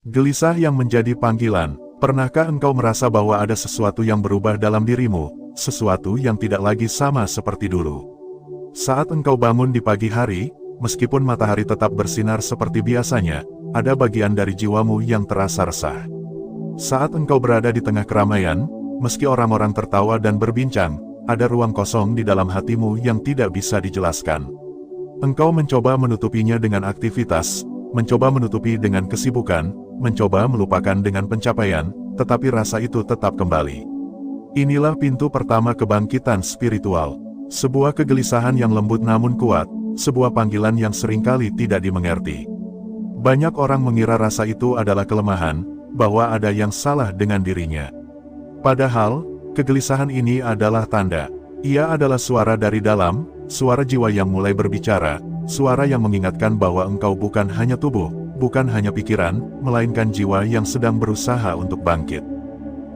Gelisah yang menjadi panggilan. Pernahkah engkau merasa bahwa ada sesuatu yang berubah dalam dirimu, sesuatu yang tidak lagi sama seperti dulu? Saat engkau bangun di pagi hari, meskipun matahari tetap bersinar seperti biasanya, ada bagian dari jiwamu yang terasa resah. Saat engkau berada di tengah keramaian, meski orang-orang tertawa dan berbincang, ada ruang kosong di dalam hatimu yang tidak bisa dijelaskan. Engkau mencoba menutupinya dengan aktivitas, mencoba menutupi dengan kesibukan, mencoba melupakan dengan pencapaian, tetapi rasa itu tetap kembali. Inilah pintu pertama kebangkitan spiritual. Sebuah kegelisahan yang lembut namun kuat, sebuah panggilan yang seringkali tidak dimengerti. Banyak orang mengira rasa itu adalah kelemahan, bahwa ada yang salah dengan dirinya. Padahal, kegelisahan ini adalah tanda. Ia adalah suara dari dalam, suara jiwa yang mulai berbicara, suara yang mengingatkan bahwa engkau bukan hanya tubuh, bukan hanya pikiran, melainkan jiwa yang sedang berusaha untuk bangkit.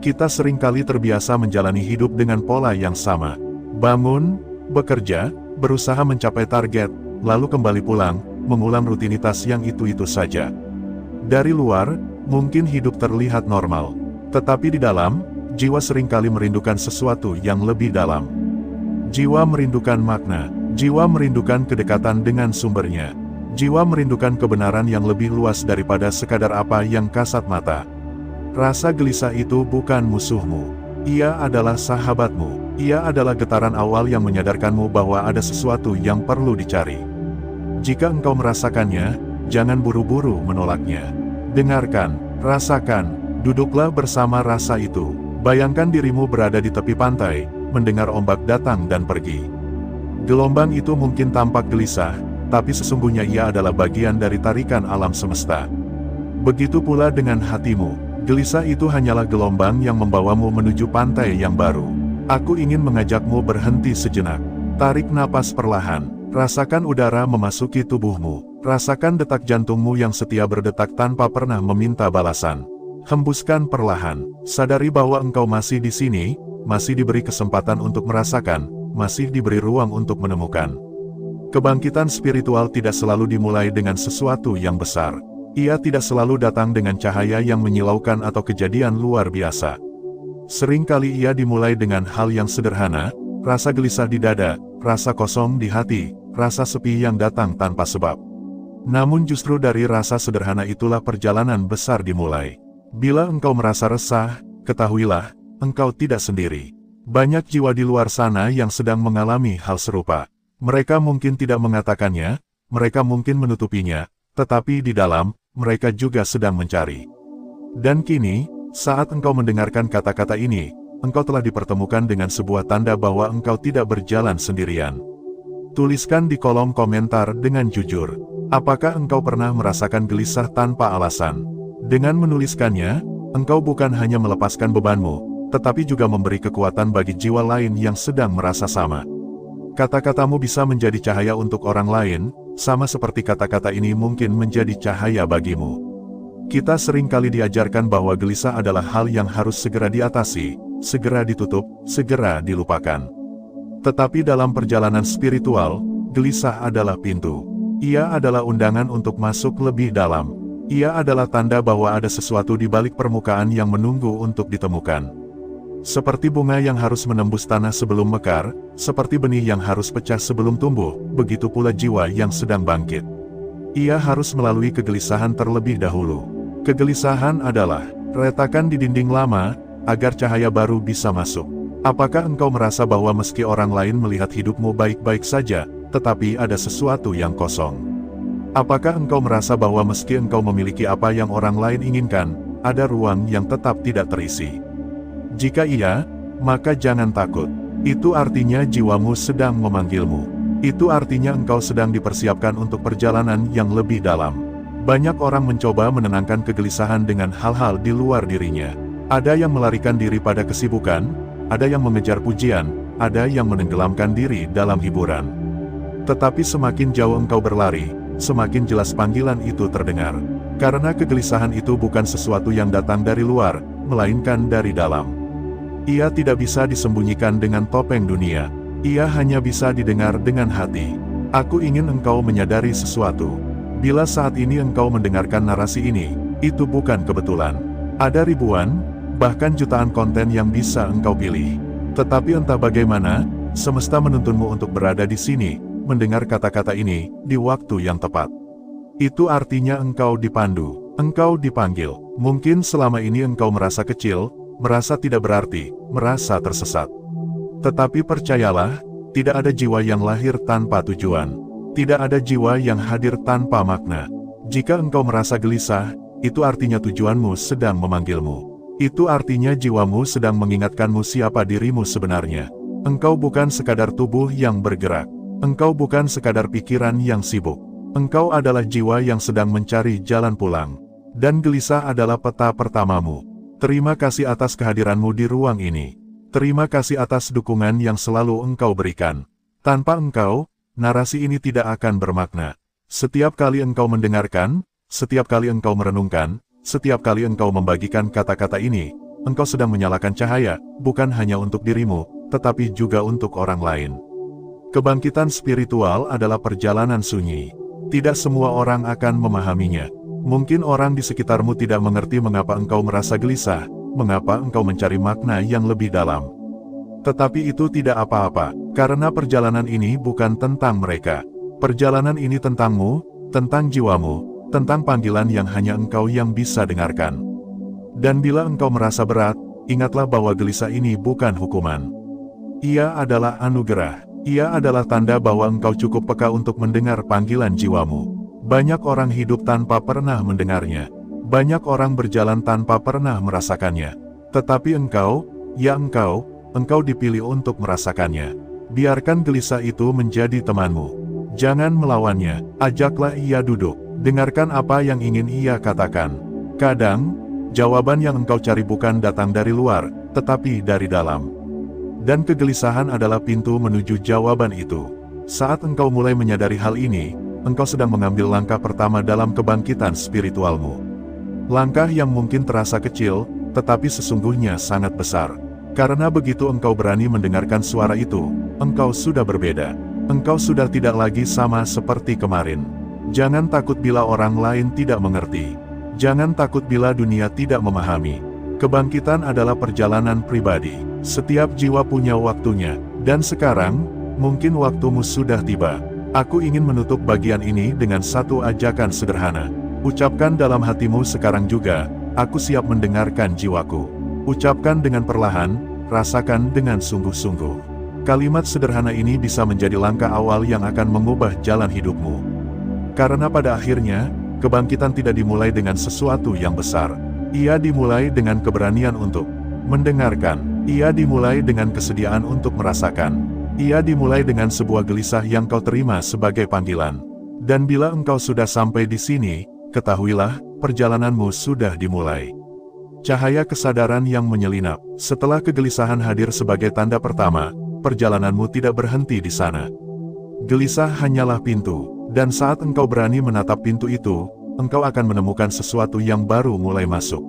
Kita seringkali terbiasa menjalani hidup dengan pola yang sama. Bangun, bekerja, berusaha mencapai target, lalu kembali pulang, mengulang rutinitas yang itu-itu saja. Dari luar, mungkin hidup terlihat normal. Tetapi di dalam, jiwa seringkali merindukan sesuatu yang lebih dalam. Jiwa merindukan makna, jiwa merindukan kedekatan dengan sumbernya. Jiwa merindukan kebenaran yang lebih luas daripada sekadar apa yang kasat mata. Rasa gelisah itu bukan musuhmu. Ia adalah sahabatmu. Ia adalah getaran awal yang menyadarkanmu bahwa ada sesuatu yang perlu dicari. Jika engkau merasakannya, jangan buru-buru menolaknya. Dengarkan, rasakan, duduklah bersama rasa itu. Bayangkan dirimu berada di tepi pantai, mendengar ombak datang dan pergi. Gelombang itu mungkin tampak gelisah, tapi sesungguhnya ia adalah bagian dari tarikan alam semesta. Begitu pula dengan hatimu, gelisah itu hanyalah gelombang yang membawamu menuju pantai yang baru. Aku ingin mengajakmu berhenti sejenak. Tarik napas perlahan, rasakan udara memasuki tubuhmu, rasakan detak jantungmu yang setia berdetak tanpa pernah meminta balasan. Hembuskan perlahan, sadari bahwa engkau masih di sini, masih diberi kesempatan untuk merasakan, masih diberi ruang untuk menemukan. Kebangkitan spiritual tidak selalu dimulai dengan sesuatu yang besar. Ia tidak selalu datang dengan cahaya yang menyilaukan atau kejadian luar biasa. Seringkali ia dimulai dengan hal yang sederhana, rasa gelisah di dada, rasa kosong di hati, rasa sepi yang datang tanpa sebab. Namun justru dari rasa sederhana itulah perjalanan besar dimulai. Bila engkau merasa resah, ketahuilah, engkau tidak sendiri. Banyak jiwa di luar sana yang sedang mengalami hal serupa. Mereka mungkin tidak mengatakannya, mereka mungkin menutupinya, tetapi di dalam, mereka juga sedang mencari. Dan kini, saat engkau mendengarkan kata-kata ini, engkau telah dipertemukan dengan sebuah tanda bahwa engkau tidak berjalan sendirian. Tuliskan di kolom komentar dengan jujur, apakah engkau pernah merasakan gelisah tanpa alasan? Dengan menuliskannya, engkau bukan hanya melepaskan bebanmu, tetapi juga memberi kekuatan bagi jiwa lain yang sedang merasa sama. Kata-katamu bisa menjadi cahaya untuk orang lain, sama seperti kata-kata ini mungkin menjadi cahaya bagimu. Kita seringkali diajarkan bahwa gelisah adalah hal yang harus segera diatasi, segera ditutup, segera dilupakan. Tetapi dalam perjalanan spiritual, gelisah adalah pintu. Ia adalah undangan untuk masuk lebih dalam. Ia adalah tanda bahwa ada sesuatu di balik permukaan yang menunggu untuk ditemukan. Seperti bunga yang harus menembus tanah sebelum mekar, seperti benih yang harus pecah sebelum tumbuh, begitu pula jiwa yang sedang bangkit. Ia harus melalui kegelisahan terlebih dahulu. Kegelisahan adalah retakan di dinding lama, agar cahaya baru bisa masuk. Apakah engkau merasa bahwa meski orang lain melihat hidupmu baik-baik saja, tetapi ada sesuatu yang kosong? Apakah engkau merasa bahwa meski engkau memiliki apa yang orang lain inginkan, ada ruang yang tetap tidak terisi? Jika iya, maka jangan takut. Itu artinya jiwamu sedang memanggilmu. Itu artinya engkau sedang dipersiapkan untuk perjalanan yang lebih dalam. Banyak orang mencoba menenangkan kegelisahan dengan hal-hal di luar dirinya. Ada yang melarikan diri pada kesibukan, ada yang mengejar pujian, ada yang menenggelamkan diri dalam hiburan. Tetapi semakin jauh engkau berlari, semakin jelas panggilan itu terdengar. Karena kegelisahan itu bukan sesuatu yang datang dari luar, melainkan dari dalam. Ia tidak bisa disembunyikan dengan topeng dunia. Ia hanya bisa didengar dengan hati. Aku ingin engkau menyadari sesuatu. Bila saat ini engkau mendengarkan narasi ini, Itu bukan kebetulan. Ada ribuan, bahkan jutaan konten yang bisa engkau pilih. Tetapi entah bagaimana, semesta menuntunmu untuk berada di sini, mendengar kata-kata ini, di waktu yang tepat. Itu artinya engkau dipandu, engkau dipanggil. Mungkin selama ini engkau merasa kecil, merasa tidak berarti, merasa tersesat. Tetapi percayalah, tidak ada jiwa yang lahir tanpa tujuan. Tidak ada jiwa yang hadir tanpa makna. Jika engkau merasa gelisah, itu artinya tujuanmu sedang memanggilmu. Itu artinya jiwamu sedang mengingatkanmu siapa dirimu sebenarnya. Engkau bukan sekadar tubuh yang bergerak. Engkau bukan sekadar pikiran yang sibuk. Engkau adalah jiwa yang sedang mencari jalan pulang. Dan gelisah adalah peta pertamamu. Terima kasih atas kehadiranmu di ruang ini. Terima kasih atas dukungan yang selalu engkau berikan. Tanpa engkau, narasi ini tidak akan bermakna. Setiap kali engkau mendengarkan, setiap kali engkau merenungkan, setiap kali engkau membagikan kata-kata ini, engkau sedang menyalakan cahaya, bukan hanya untuk dirimu, tetapi juga untuk orang lain. Kebangkitan spiritual adalah perjalanan sunyi. Tidak semua orang akan memahaminya. Mungkin orang di sekitarmu tidak mengerti mengapa engkau merasa gelisah, mengapa engkau mencari makna yang lebih dalam. Tetapi itu tidak apa-apa, karena perjalanan ini bukan tentang mereka. Perjalanan ini tentangmu, tentang jiwamu, tentang panggilan yang hanya engkau yang bisa dengarkan. Dan bila engkau merasa berat, ingatlah bahwa gelisah ini bukan hukuman. Ia adalah anugerah. Ia adalah tanda bahwa engkau cukup peka untuk mendengar panggilan jiwamu. Banyak orang hidup tanpa pernah mendengarnya. Banyak orang berjalan tanpa pernah merasakannya. Tetapi engkau, ya engkau dipilih untuk merasakannya. Biarkan gelisah itu menjadi temanmu. Jangan melawannya, ajaklah ia duduk. Dengarkan apa yang ingin ia katakan. Kadang, jawaban yang engkau cari bukan datang dari luar, tetapi dari dalam. Dan kegelisahan adalah pintu menuju jawaban itu. Saat engkau mulai menyadari hal ini, engkau sedang mengambil langkah pertama dalam kebangkitan spiritualmu. Langkah yang mungkin terasa kecil, tetapi sesungguhnya sangat besar. Karena begitu engkau berani mendengarkan suara itu, engkau sudah berbeda. Engkau sudah tidak lagi sama seperti kemarin. Jangan takut bila orang lain tidak mengerti. Jangan takut bila dunia tidak memahami. Kebangkitan adalah perjalanan pribadi. Setiap jiwa punya waktunya. Dan sekarang, mungkin waktumu sudah tiba. Aku ingin menutup bagian ini dengan satu ajakan sederhana. Ucapkan dalam hatimu sekarang juga, aku siap mendengarkan jiwaku. Ucapkan dengan perlahan, rasakan dengan sungguh-sungguh. Kalimat sederhana ini bisa menjadi langkah awal yang akan mengubah jalan hidupmu. Karena pada akhirnya, kebangkitan tidak dimulai dengan sesuatu yang besar. Ia dimulai dengan keberanian untuk mendengarkan. Ia dimulai dengan kesediaan untuk merasakan. Ia dimulai dengan sebuah gelisah yang kau terima sebagai panggilan. Dan bila engkau sudah sampai di sini, ketahuilah, perjalananmu sudah dimulai. Cahaya kesadaran yang menyelinap. Setelah kegelisahan hadir sebagai tanda pertama, perjalananmu tidak berhenti di sana. Gelisah hanyalah pintu. Dan saat engkau berani menatap pintu itu, engkau akan menemukan sesuatu yang baru mulai masuk.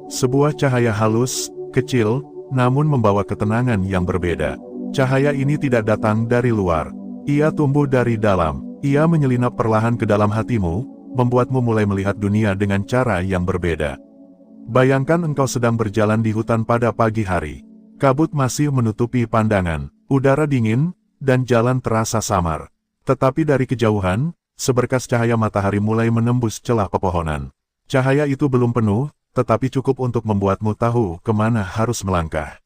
Sebuah cahaya halus, kecil, namun membawa ketenangan yang berbeda. Cahaya ini tidak datang dari luar. Ia tumbuh dari dalam. Ia menyelinap perlahan ke dalam hatimu, membuatmu mulai melihat dunia dengan cara yang berbeda. Bayangkan engkau sedang berjalan di hutan pada pagi hari. Kabut masih menutupi pandangan, udara dingin, dan jalan terasa samar. Tetapi dari kejauhan, seberkas cahaya matahari mulai menembus celah pepohonan. Cahaya itu belum penuh, tetapi cukup untuk membuatmu tahu kemana harus melangkah.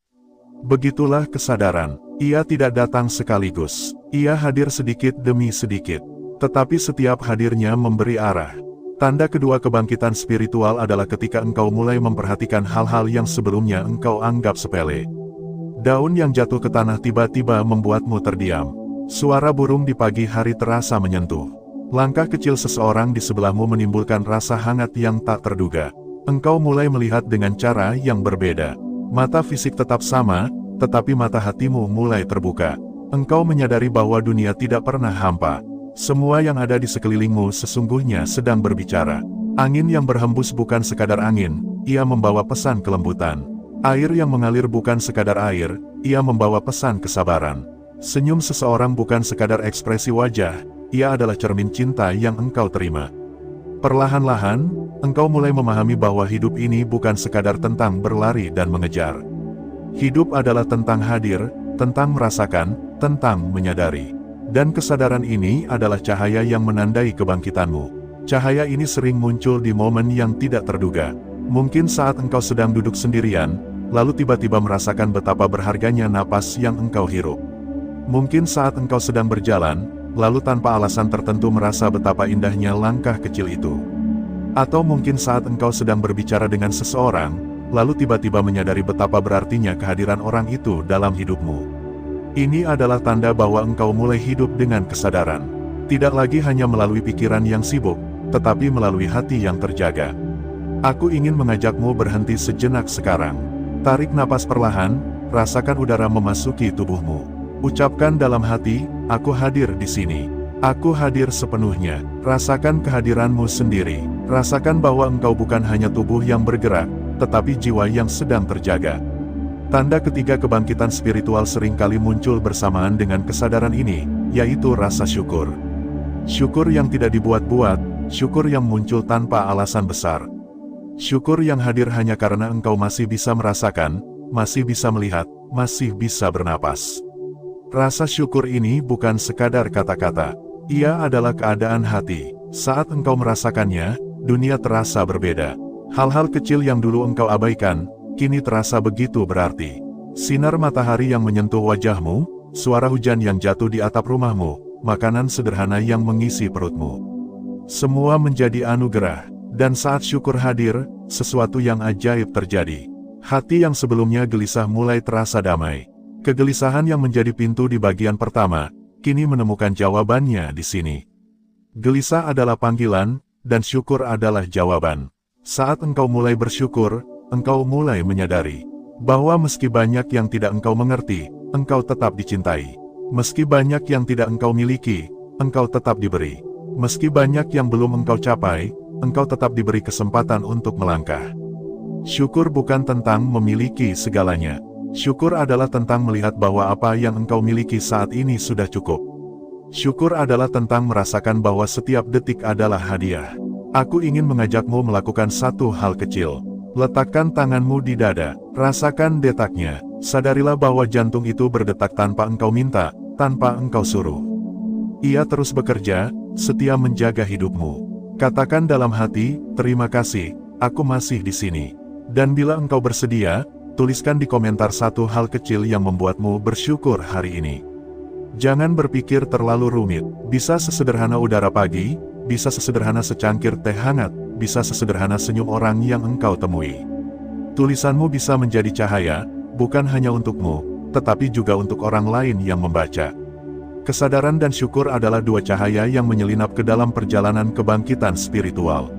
Begitulah kesadaran. Ia tidak datang sekaligus. Ia hadir sedikit demi sedikit. Tetapi setiap hadirnya memberi arah. Tanda kedua kebangkitan spiritual adalah ketika engkau mulai memperhatikan hal-hal yang sebelumnya engkau anggap sepele. Daun yang jatuh ke tanah tiba-tiba membuatmu terdiam. Suara burung di pagi hari terasa menyentuh. Langkah kecil seseorang di sebelahmu menimbulkan rasa hangat yang tak terduga. Engkau mulai melihat dengan cara yang berbeda. Mata fisik tetap sama, tetapi mata hatimu mulai terbuka. Engkau menyadari bahwa dunia tidak pernah hampa. Semua yang ada di sekelilingmu sesungguhnya sedang berbicara. Angin yang berhembus bukan sekadar angin, ia membawa pesan kelembutan. Air yang mengalir bukan sekadar air, ia membawa pesan kesabaran. Senyum seseorang bukan sekadar ekspresi wajah, ia adalah cermin cinta yang engkau terima. Perlahan-lahan, engkau mulai memahami bahwa hidup ini bukan sekadar tentang berlari dan mengejar. Hidup adalah tentang hadir, tentang merasakan, tentang menyadari. Dan kesadaran ini adalah cahaya yang menandai kebangkitanmu. Cahaya ini sering muncul di momen yang tidak terduga. Mungkin saat engkau sedang duduk sendirian, lalu tiba-tiba merasakan betapa berharganya napas yang engkau hirup. Mungkin saat engkau sedang berjalan, lalu tanpa alasan tertentu merasa betapa indahnya langkah kecil itu. Atau mungkin saat engkau sedang berbicara dengan seseorang, lalu tiba-tiba menyadari betapa berartinya kehadiran orang itu dalam hidupmu. Ini adalah tanda bahwa engkau mulai hidup dengan kesadaran. Tidak lagi hanya melalui pikiran yang sibuk, tetapi melalui hati yang terjaga. Aku ingin mengajakmu berhenti sejenak sekarang. Tarik napas perlahan, rasakan udara memasuki tubuhmu. Ucapkan dalam hati, aku hadir di sini. Aku hadir sepenuhnya. Rasakan kehadiranmu sendiri. Rasakan bahwa engkau bukan hanya tubuh yang bergerak, tetapi jiwa yang sedang terjaga. Tanda ketiga kebangkitan spiritual seringkali muncul bersamaan dengan kesadaran ini, yaitu rasa syukur. Syukur yang tidak dibuat-buat, syukur yang muncul tanpa alasan besar. Syukur yang hadir hanya karena engkau masih bisa merasakan, masih bisa melihat, masih bisa bernapas. Rasa syukur ini bukan sekadar kata-kata. Ia adalah keadaan hati. Saat engkau merasakannya, dunia terasa berbeda. Hal-hal kecil yang dulu engkau abaikan, kini terasa begitu berarti. Sinar matahari yang menyentuh wajahmu, suara hujan yang jatuh di atap rumahmu, makanan sederhana yang mengisi perutmu. Semua menjadi anugerah, dan saat syukur hadir, sesuatu yang ajaib terjadi. Hati yang sebelumnya gelisah mulai terasa damai. Kegelisahan yang menjadi pintu di bagian pertama, kini menemukan jawabannya di sini. Gelisah adalah panggilan, dan syukur adalah jawaban. Saat engkau mulai bersyukur, engkau mulai menyadari bahwa meski banyak yang tidak engkau mengerti, engkau tetap dicintai. Meski banyak yang tidak engkau miliki, engkau tetap diberi. Meski banyak yang belum engkau capai, engkau tetap diberi kesempatan untuk melangkah. Syukur bukan tentang memiliki segalanya. Syukur adalah tentang melihat bahwa apa yang engkau miliki saat ini sudah cukup. Syukur adalah tentang merasakan bahwa setiap detik adalah hadiah. Aku ingin mengajakmu melakukan satu hal kecil. Letakkan tanganmu di dada, rasakan detaknya. Sadarilah bahwa jantung itu berdetak tanpa engkau minta, tanpa engkau suruh. Ia terus bekerja, setia menjaga hidupmu. Katakan dalam hati, terima kasih, aku masih di sini. Dan bila engkau bersedia, tuliskan di komentar satu hal kecil yang membuatmu bersyukur hari ini. Jangan berpikir terlalu rumit, bisa sesederhana udara pagi, bisa sesederhana secangkir teh hangat, bisa sesederhana senyum orang yang engkau temui. Tulisanmu bisa menjadi cahaya, bukan hanya untukmu, tetapi juga untuk orang lain yang membaca. Kesadaran dan syukur adalah dua cahaya yang menyelinap ke dalam perjalanan kebangkitan spiritual.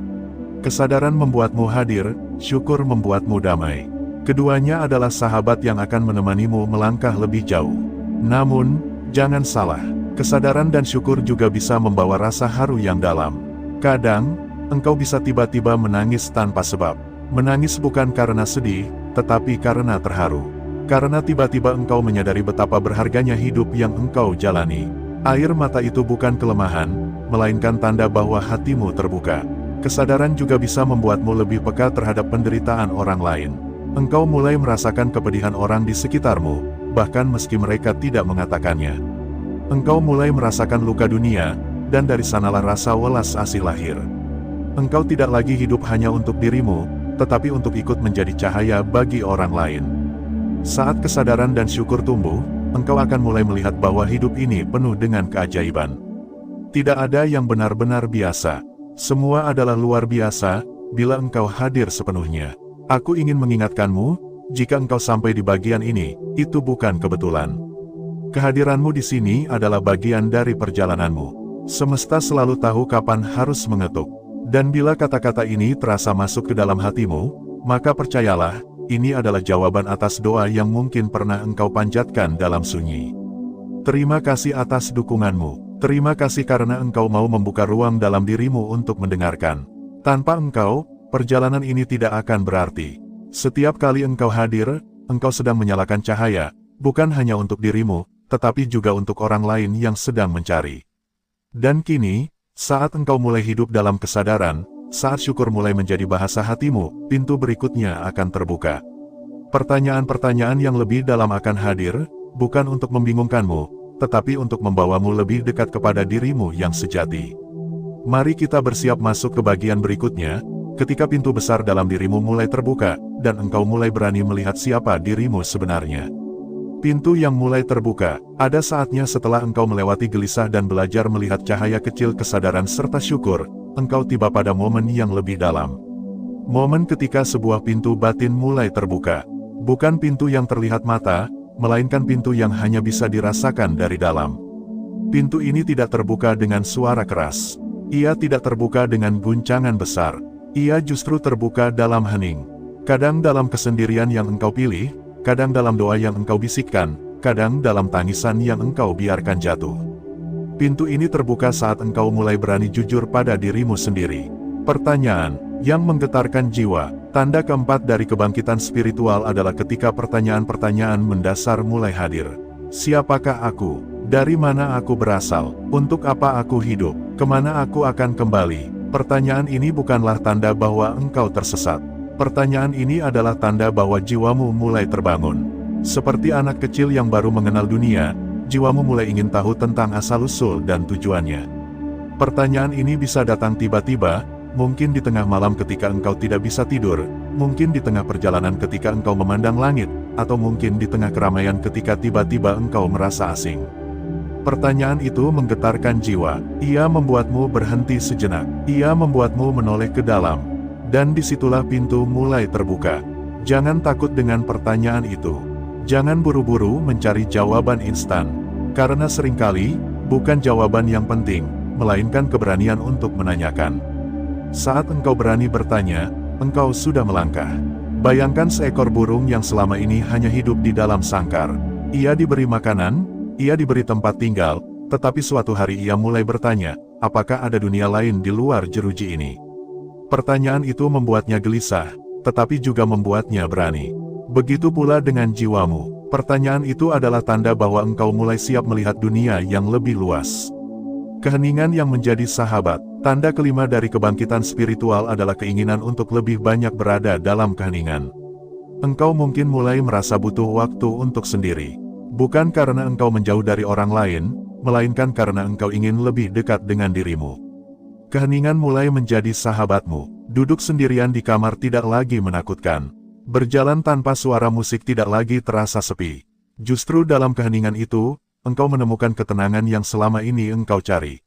Kesadaran membuatmu hadir, syukur membuatmu damai. Keduanya adalah sahabat yang akan menemanimu melangkah lebih jauh. Namun, jangan salah, kesadaran dan syukur juga bisa membawa rasa haru yang dalam. Kadang, engkau bisa tiba-tiba menangis tanpa sebab. Menangis bukan karena sedih, tetapi karena terharu. Karena tiba-tiba engkau menyadari betapa berharganya hidup yang engkau jalani. Air mata itu bukan kelemahan, melainkan tanda bahwa hatimu terbuka. Kesadaran juga bisa membuatmu lebih peka terhadap penderitaan orang lain. Engkau mulai merasakan kepedihan orang di sekitarmu, bahkan meski mereka tidak mengatakannya. Engkau mulai merasakan luka dunia, dan dari sanalah rasa welas asih lahir. Engkau tidak lagi hidup hanya untuk dirimu, tetapi untuk ikut menjadi cahaya bagi orang lain. Saat kesadaran dan syukur tumbuh, engkau akan mulai melihat bahwa hidup ini penuh dengan keajaiban. Tidak ada yang benar-benar biasa. Semua adalah luar biasa, bila engkau hadir sepenuhnya. Aku ingin mengingatkanmu, jika engkau sampai di bagian ini, itu bukan kebetulan. Kehadiranmu di sini adalah bagian dari perjalananmu. Semesta selalu tahu kapan harus mengetuk. Dan bila kata-kata ini terasa masuk ke dalam hatimu, maka percayalah, ini adalah jawaban atas doa yang mungkin pernah engkau panjatkan dalam sunyi. Terima kasih atas dukunganmu. Terima kasih karena engkau mau membuka ruang dalam dirimu untuk mendengarkan. Tanpa engkau, perjalanan ini tidak akan berarti. Setiap kali engkau hadir, engkau sedang menyalakan cahaya, bukan hanya untuk dirimu, tetapi juga untuk orang lain yang sedang mencari. Dan kini, saat engkau mulai hidup dalam kesadaran, saat syukur mulai menjadi bahasa hatimu, pintu berikutnya akan terbuka. Pertanyaan-pertanyaan yang lebih dalam akan hadir, bukan untuk membingungkanmu, tetapi untuk membawamu lebih dekat kepada dirimu yang sejati. Mari kita bersiap masuk ke bagian berikutnya, ketika pintu besar dalam dirimu mulai terbuka, dan engkau mulai berani melihat siapa dirimu sebenarnya. Pintu yang mulai terbuka, ada saatnya setelah engkau melewati gelisah dan belajar melihat cahaya kecil kesadaran serta syukur, engkau tiba pada momen yang lebih dalam. Momen ketika sebuah pintu batin mulai terbuka. Bukan pintu yang terlihat mata, melainkan pintu yang hanya bisa dirasakan dari dalam. Pintu ini tidak terbuka dengan suara keras. Ia tidak terbuka dengan guncangan besar. Ia justru terbuka dalam hening. Kadang dalam kesendirian yang engkau pilih, kadang dalam doa yang engkau bisikkan, kadang dalam tangisan yang engkau biarkan jatuh. Pintu ini terbuka saat engkau mulai berani jujur pada dirimu sendiri. Pertanyaan yang menggetarkan jiwa. Tanda keempat dari kebangkitan spiritual adalah ketika pertanyaan-pertanyaan mendasar mulai hadir. Siapakah aku? Dari mana aku berasal? Untuk apa aku hidup? Kemana aku akan kembali? Pertanyaan ini bukanlah tanda bahwa engkau tersesat. Pertanyaan ini adalah tanda bahwa jiwamu mulai terbangun. Seperti anak kecil yang baru mengenal dunia, jiwamu mulai ingin tahu tentang asal-usul dan tujuannya. Pertanyaan ini bisa datang tiba-tiba, mungkin di tengah malam ketika engkau tidak bisa tidur, mungkin di tengah perjalanan ketika engkau memandang langit, atau mungkin di tengah keramaian ketika tiba-tiba engkau merasa asing. Pertanyaan itu menggetarkan jiwa, ia membuatmu berhenti sejenak, ia membuatmu menoleh ke dalam, dan disitulah pintu mulai terbuka. Jangan takut dengan pertanyaan itu. Jangan buru-buru mencari jawaban instan, karena seringkali, bukan jawaban yang penting, melainkan keberanian untuk menanyakan. Saat engkau berani bertanya, engkau sudah melangkah. Bayangkan seekor burung yang selama ini hanya hidup di dalam sangkar. Ia diberi makanan, ia diberi tempat tinggal, tetapi suatu hari ia mulai bertanya, apakah ada dunia lain di luar jeruji ini? Pertanyaan itu membuatnya gelisah, tetapi juga membuatnya berani. Begitu pula dengan jiwamu. Pertanyaan itu adalah tanda bahwa engkau mulai siap melihat dunia yang lebih luas. Keheningan yang menjadi sahabat. Tanda kelima dari kebangkitan spiritual adalah keinginan untuk lebih banyak berada dalam keheningan. Engkau mungkin mulai merasa butuh waktu untuk sendiri. Bukan karena engkau menjauh dari orang lain, melainkan karena engkau ingin lebih dekat dengan dirimu. Keheningan mulai menjadi sahabatmu. Duduk sendirian di kamar tidak lagi menakutkan. Berjalan tanpa suara musik tidak lagi terasa sepi. Justru dalam keheningan itu, engkau menemukan ketenangan yang selama ini engkau cari.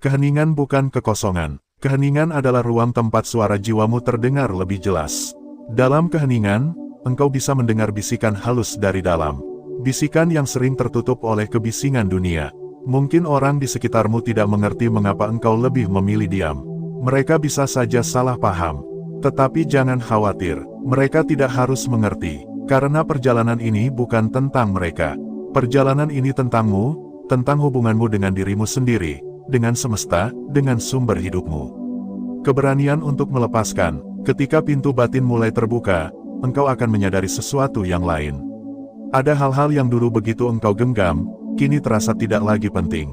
Keheningan bukan kekosongan. Keheningan adalah ruang tempat suara jiwamu terdengar lebih jelas. Dalam keheningan, engkau bisa mendengar bisikan halus dari dalam. Bisikan yang sering tertutup oleh kebisingan dunia. Mungkin orang di sekitarmu tidak mengerti mengapa engkau lebih memilih diam. Mereka bisa saja salah paham. Tetapi jangan khawatir, mereka tidak harus mengerti. Karena perjalanan ini bukan tentang mereka. Perjalanan ini tentangmu, tentang hubunganmu dengan dirimu sendiri, dengan semesta, dengan sumber hidupmu. Keberanian untuk melepaskan. Ketika pintu batin mulai terbuka, engkau akan menyadari sesuatu yang lain. Ada hal-hal yang dulu begitu engkau genggam, kini terasa tidak lagi penting.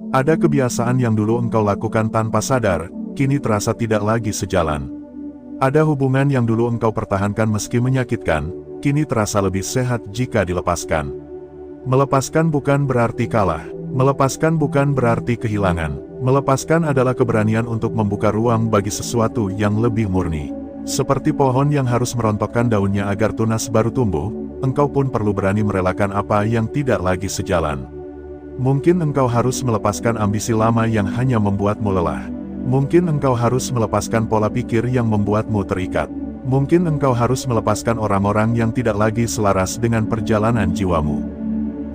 Ada kebiasaan yang dulu engkau lakukan tanpa sadar, kini terasa tidak lagi sejalan. Ada hubungan yang dulu engkau pertahankan meski menyakitkan, kini terasa lebih sehat jika dilepaskan. Melepaskan bukan berarti kalah. Melepaskan bukan berarti kehilangan. Melepaskan adalah keberanian untuk membuka ruang bagi sesuatu yang lebih murni. Seperti pohon yang harus merontokkan daunnya agar tunas baru tumbuh, engkau pun perlu berani merelakan apa yang tidak lagi sejalan. Mungkin engkau harus melepaskan ambisi lama yang hanya membuatmu lelah. Mungkin engkau harus melepaskan pola pikir yang membuatmu terikat. Mungkin engkau harus melepaskan orang-orang yang tidak lagi selaras dengan perjalanan jiwamu.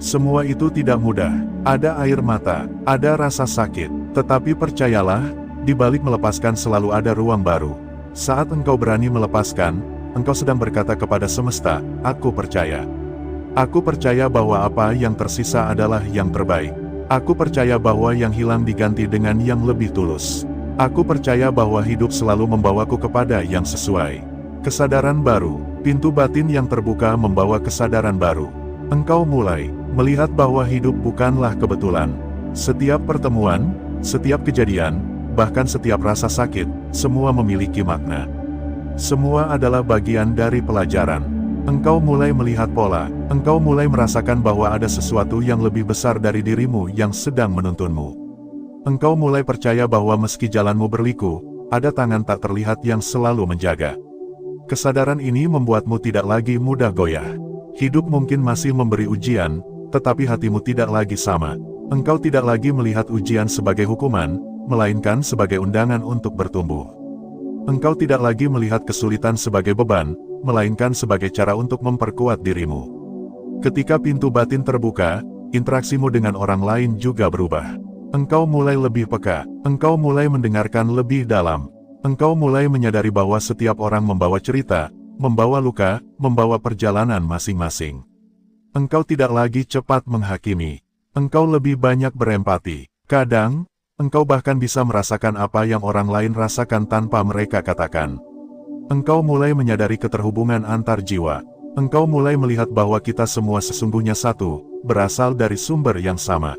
Semua itu tidak mudah. Ada air mata, ada rasa sakit. Tetapi percayalah, di balik melepaskan selalu ada ruang baru. Saat engkau berani melepaskan, engkau sedang berkata kepada semesta, aku percaya. Aku percaya bahwa apa yang tersisa adalah yang terbaik. Aku percaya bahwa yang hilang diganti dengan yang lebih tulus. Aku percaya bahwa hidup selalu membawaku kepada yang sesuai. Kesadaran baru, pintu batin yang terbuka membawa kesadaran baru. Engkau mulai melihat bahwa hidup bukanlah kebetulan. Setiap pertemuan, setiap kejadian, bahkan setiap rasa sakit, semua memiliki makna. Semua adalah bagian dari pelajaran. Engkau mulai melihat pola, engkau mulai merasakan bahwa ada sesuatu yang lebih besar dari dirimu yang sedang menuntunmu. Engkau mulai percaya bahwa meski jalanmu berliku, ada tangan tak terlihat yang selalu menjaga. Kesadaran ini membuatmu tidak lagi mudah goyah. Hidup mungkin masih memberi ujian, tetapi hatimu tidak lagi sama. Engkau tidak lagi melihat ujian sebagai hukuman, melainkan sebagai undangan untuk bertumbuh. Engkau tidak lagi melihat kesulitan sebagai beban, melainkan sebagai cara untuk memperkuat dirimu. Ketika pintu batin terbuka, interaksimu dengan orang lain juga berubah. Engkau mulai lebih peka, engkau mulai mendengarkan lebih dalam, engkau mulai menyadari bahwa setiap orang membawa cerita, membawa luka, membawa perjalanan masing-masing. Engkau tidak lagi cepat menghakimi. Engkau lebih banyak berempati. Kadang, engkau bahkan bisa merasakan apa yang orang lain rasakan tanpa mereka katakan. Engkau mulai menyadari keterhubungan antar jiwa. Engkau mulai melihat bahwa kita semua sesungguhnya satu, berasal dari sumber yang sama.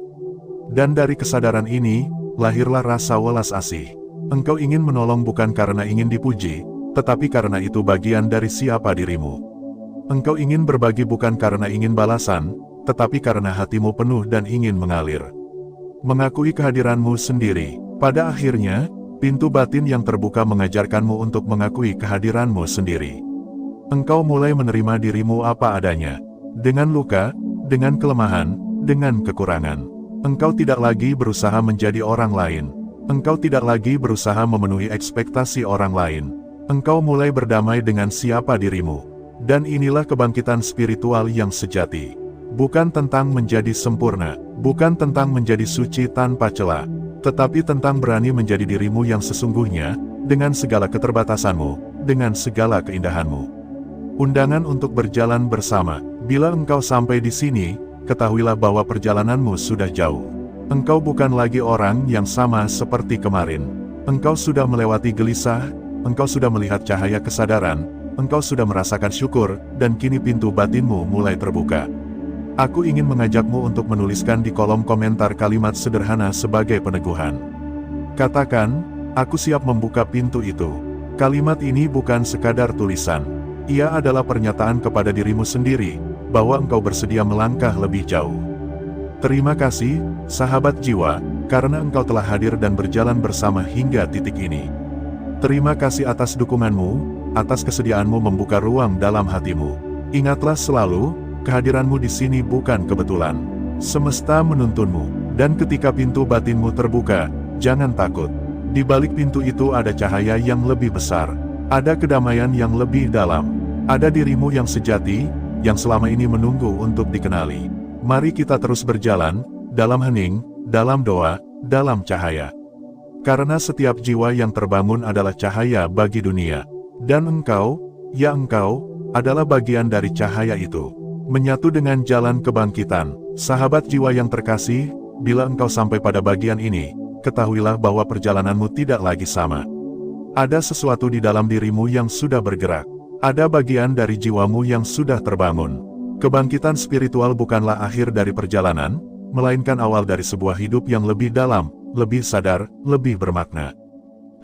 Dan dari kesadaran ini, lahirlah rasa welas asih. Engkau ingin menolong bukan karena ingin dipuji, tetapi karena itu bagian dari siapa dirimu. Engkau ingin berbagi bukan karena ingin balasan, tetapi karena hatimu penuh dan ingin mengalir. Mengakui kehadiranmu sendiri. Pada akhirnya, pintu batin yang terbuka mengajarkanmu untuk mengakui kehadiranmu sendiri. Engkau mulai menerima dirimu apa adanya. Dengan luka, dengan kelemahan, dengan kekurangan. Engkau tidak lagi berusaha menjadi orang lain. Engkau tidak lagi berusaha memenuhi ekspektasi orang lain. Engkau mulai berdamai dengan siapa dirimu. Dan inilah kebangkitan spiritual yang sejati. Bukan tentang menjadi sempurna, bukan tentang menjadi suci tanpa celah, tetapi tentang berani menjadi dirimu yang sesungguhnya, dengan segala keterbatasanmu, dengan segala keindahanmu. Undangan untuk berjalan bersama. Bila engkau sampai di sini, ketahuilah bahwa perjalananmu sudah jauh. Engkau bukan lagi orang yang sama seperti kemarin. Engkau sudah melewati gelisah, engkau sudah melihat cahaya kesadaran, engkau sudah merasakan syukur, dan kini pintu batinmu mulai terbuka. Aku ingin mengajakmu untuk menuliskan di kolom komentar kalimat sederhana sebagai peneguhan. Katakan, aku siap membuka pintu itu. Kalimat ini bukan sekadar tulisan. Ia adalah pernyataan kepada dirimu sendiri, bahwa engkau bersedia melangkah lebih jauh. Terima kasih, sahabat jiwa, karena engkau telah hadir dan berjalan bersama hingga titik ini. Terima kasih atas dukunganmu, atas kesediaanmu membuka ruang dalam hatimu. Ingatlah selalu, kehadiranmu di sini bukan kebetulan. Semesta menuntunmu, dan ketika pintu batinmu terbuka, jangan takut. Di balik pintu itu ada cahaya yang lebih besar, ada kedamaian yang lebih dalam, ada dirimu yang sejati, yang selama ini menunggu untuk dikenali. Mari kita terus berjalan, dalam hening, dalam doa, dalam cahaya. Karena setiap jiwa yang terbangun adalah cahaya bagi dunia. Dan engkau, ya engkau, adalah bagian dari cahaya itu. Menyatu dengan jalan kebangkitan. Sahabat jiwa yang terkasih, bila engkau sampai pada bagian ini, ketahuilah bahwa perjalananmu tidak lagi sama. Ada sesuatu di dalam dirimu yang sudah bergerak. Ada bagian dari jiwamu yang sudah terbangun. Kebangkitan spiritual bukanlah akhir dari perjalanan, melainkan awal dari sebuah hidup yang lebih dalam, lebih sadar, lebih bermakna.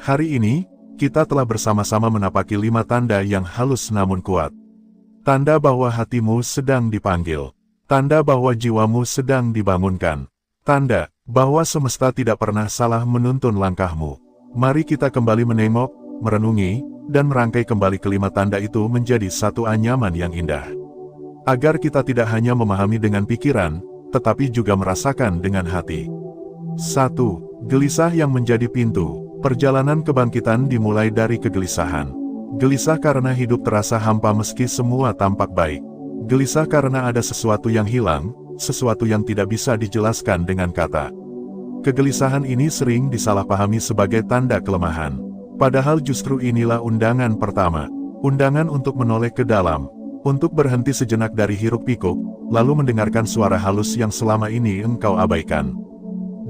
Hari ini, kita telah bersama-sama menapaki 5 tanda yang halus namun kuat. Tanda bahwa hatimu sedang dipanggil. Tanda bahwa jiwamu sedang dibangunkan. Tanda bahwa semesta tidak pernah salah menuntun langkahmu. Mari kita kembali menengok, merenungi, dan merangkai kembali kelima tanda itu menjadi satu anyaman yang indah. Agar kita tidak hanya memahami dengan pikiran, tetapi juga merasakan dengan hati. 1. Gelisah yang menjadi pintu. Perjalanan kebangkitan dimulai dari kegelisahan. Gelisah karena hidup terasa hampa meski semua tampak baik. Gelisah karena ada sesuatu yang hilang, sesuatu yang tidak bisa dijelaskan dengan kata. Kegelisahan ini sering disalahpahami sebagai tanda kelemahan. Padahal justru inilah undangan pertama. Undangan untuk menoleh ke dalam, untuk berhenti sejenak dari hiruk-pikuk, lalu mendengarkan suara halus yang selama ini engkau abaikan.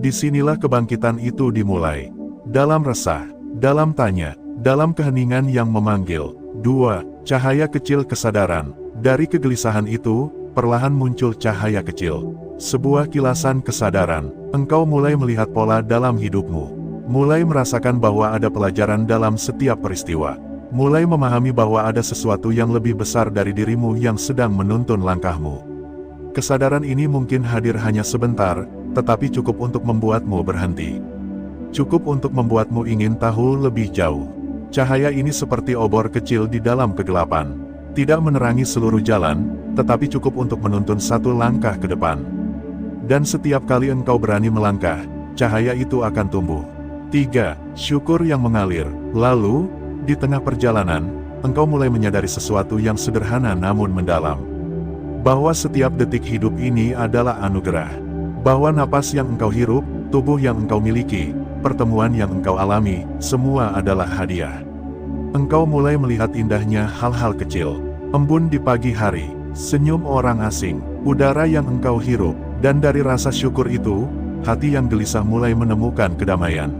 Disinilah kebangkitan itu dimulai. Dalam resah, dalam tanya, dalam keheningan yang memanggil. 2. Cahaya kecil kesadaran. Dari kegelisahan itu, perlahan muncul cahaya kecil. Sebuah kilasan kesadaran. Engkau mulai melihat pola dalam hidupmu. Mulai merasakan bahwa ada pelajaran dalam setiap peristiwa. Mulai memahami bahwa ada sesuatu yang lebih besar dari dirimu yang sedang menuntun langkahmu. Kesadaran ini mungkin hadir hanya sebentar, tetapi cukup untuk membuatmu berhenti. Cukup untuk membuatmu ingin tahu lebih jauh. Cahaya ini seperti obor kecil di dalam kegelapan. Tidak menerangi seluruh jalan, tetapi cukup untuk menuntun satu langkah ke depan. Dan setiap kali engkau berani melangkah, cahaya itu akan tumbuh. 3. Syukur yang mengalir. Lalu, di tengah perjalanan, engkau mulai menyadari sesuatu yang sederhana namun mendalam. Bahwa setiap detik hidup ini adalah anugerah. Bahwa napas yang engkau hirup, tubuh yang engkau miliki, pertemuan yang engkau alami, semua adalah hadiah. Engkau mulai melihat indahnya hal-hal kecil. Embun di pagi hari, senyum orang asing, udara yang engkau hirup, dan dari rasa syukur itu, hati yang gelisah mulai menemukan kedamaian.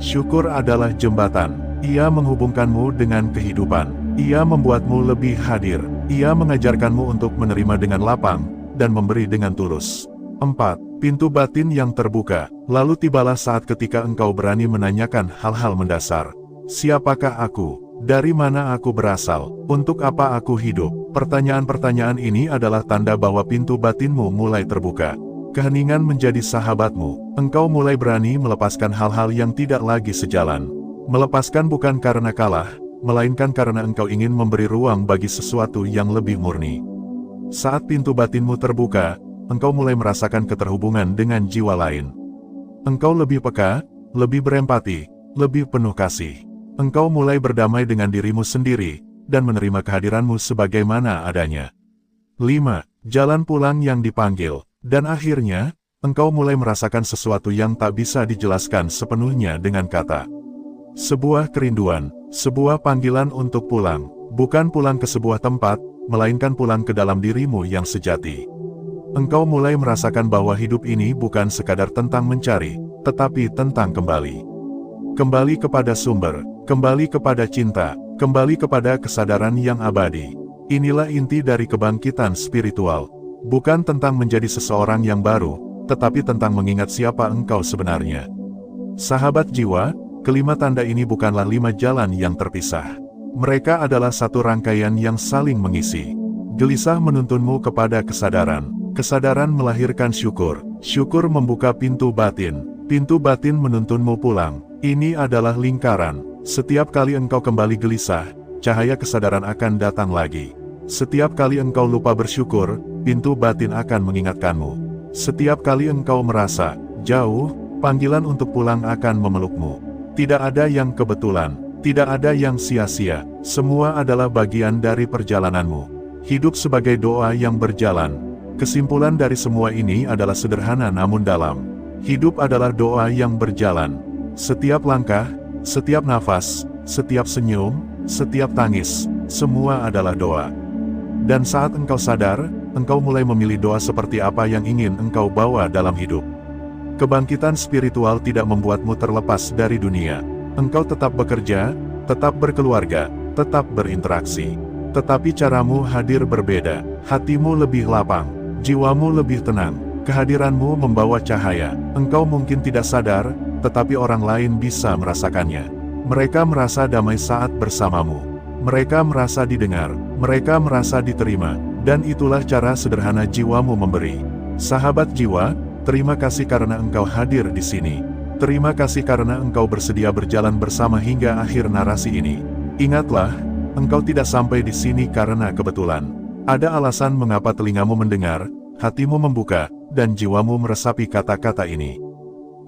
Syukur adalah jembatan. Ia menghubungkanmu dengan kehidupan. Ia membuatmu lebih hadir. Ia mengajarkanmu untuk menerima dengan lapang, dan memberi dengan tulus. 4. Pintu batin yang terbuka. Lalu tibalah saat ketika engkau berani menanyakan hal-hal mendasar. Siapakah aku? Dari mana aku berasal? Untuk apa aku hidup? Pertanyaan-pertanyaan ini adalah tanda bahwa pintu batinmu mulai terbuka. Keheningan menjadi sahabatmu. Engkau mulai berani melepaskan hal-hal yang tidak lagi sejalan. Melepaskan bukan karena kalah, melainkan karena engkau ingin memberi ruang bagi sesuatu yang lebih murni. Saat pintu batinmu terbuka, engkau mulai merasakan keterhubungan dengan jiwa lain. Engkau lebih peka, lebih berempati, lebih penuh kasih. Engkau mulai berdamai dengan dirimu sendiri, dan menerima kehadiranmu sebagaimana adanya. 5. Jalan pulang yang dipanggil. Dan akhirnya, engkau mulai merasakan sesuatu yang tak bisa dijelaskan sepenuhnya dengan kata. Sebuah kerinduan, sebuah panggilan untuk pulang, bukan pulang ke sebuah tempat, melainkan pulang ke dalam dirimu yang sejati. Engkau mulai merasakan bahwa hidup ini bukan sekadar tentang mencari, tetapi tentang kembali. Kembali kepada sumber, kembali kepada cinta, kembali kepada kesadaran yang abadi. Inilah inti dari kebangkitan spiritual. Bukan tentang menjadi seseorang yang baru, tetapi tentang mengingat siapa engkau sebenarnya. Sahabat jiwa, kelima tanda ini bukanlah 5 jalan yang terpisah. Mereka adalah satu rangkaian yang saling mengisi. Gelisah menuntunmu kepada kesadaran. Kesadaran melahirkan syukur. Syukur membuka pintu batin. Pintu batin menuntunmu pulang. Ini adalah lingkaran. Setiap kali engkau kembali gelisah, cahaya kesadaran akan datang lagi. Setiap kali engkau lupa bersyukur, pintu batin akan mengingatkanmu. Setiap kali engkau merasa jauh, panggilan untuk pulang akan memelukmu. Tidak ada yang kebetulan, tidak ada yang sia-sia, semua adalah bagian dari perjalananmu. Hidup sebagai doa yang berjalan. Kesimpulan dari semua ini adalah sederhana namun dalam. Hidup adalah doa yang berjalan. Setiap langkah, setiap nafas, setiap senyum, setiap tangis, semua adalah doa. Dan saat engkau sadar, engkau mulai memilih doa seperti apa yang ingin engkau bawa dalam hidup. Kebangkitan spiritual tidak membuatmu terlepas dari dunia. Engkau tetap bekerja, tetap berkeluarga, tetap berinteraksi. Tetapi caramu hadir berbeda. Hatimu lebih lapang, jiwamu lebih tenang. Kehadiranmu membawa cahaya. Engkau mungkin tidak sadar, tetapi orang lain bisa merasakannya. Mereka merasa damai saat bersamamu. Mereka merasa didengar, mereka merasa diterima, dan itulah cara sederhana jiwamu memberi. Sahabat jiwa, terima kasih karena engkau hadir di sini. Terima kasih karena engkau bersedia berjalan bersama hingga akhir narasi ini. Ingatlah, engkau tidak sampai di sini karena kebetulan. Ada alasan mengapa telingamu mendengar, hatimu membuka, dan jiwamu meresapi kata-kata ini.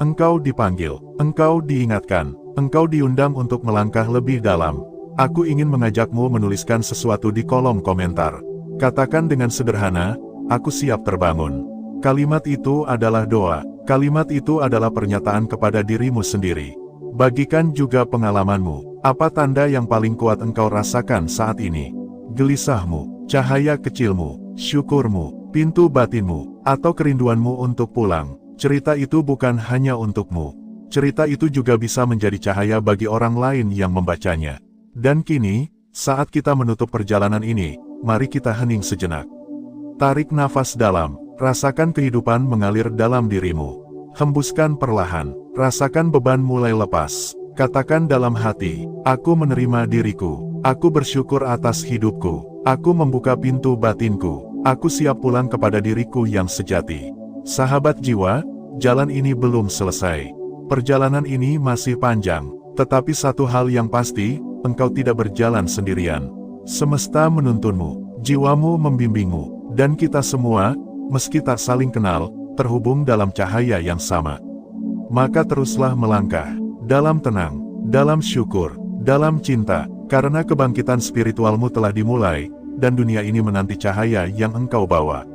Engkau dipanggil, engkau diingatkan, engkau diundang untuk melangkah lebih dalam. Aku ingin mengajakmu menuliskan sesuatu di kolom komentar. Katakan dengan sederhana, aku siap terbangun. Kalimat itu adalah doa. Kalimat itu adalah pernyataan kepada dirimu sendiri. Bagikan juga pengalamanmu. Apa tanda yang paling kuat engkau rasakan saat ini? Gelisahmu, cahaya kecilmu, syukurmu, pintu batinmu, atau kerinduanmu untuk pulang. Cerita itu bukan hanya untukmu. Cerita itu juga bisa menjadi cahaya bagi orang lain yang membacanya. Dan kini, saat kita menutup perjalanan ini, mari kita hening sejenak. Tarik nafas dalam, rasakan kehidupan mengalir dalam dirimu. Hembuskan perlahan, rasakan beban mulai lepas. Katakan dalam hati, aku menerima diriku, aku bersyukur atas hidupku, aku membuka pintu batinku, aku siap pulang kepada diriku yang sejati. Sahabat jiwa, jalan ini belum selesai. Perjalanan ini masih panjang, tetapi satu hal yang pasti, engkau tidak berjalan sendirian. Semesta menuntunmu, jiwamu membimbingmu, dan kita semua, meski tak saling kenal, terhubung dalam cahaya yang sama. Maka teruslah melangkah, dalam tenang, dalam syukur, dalam cinta, karena kebangkitan spiritualmu telah dimulai, dan dunia ini menanti cahaya yang engkau bawa.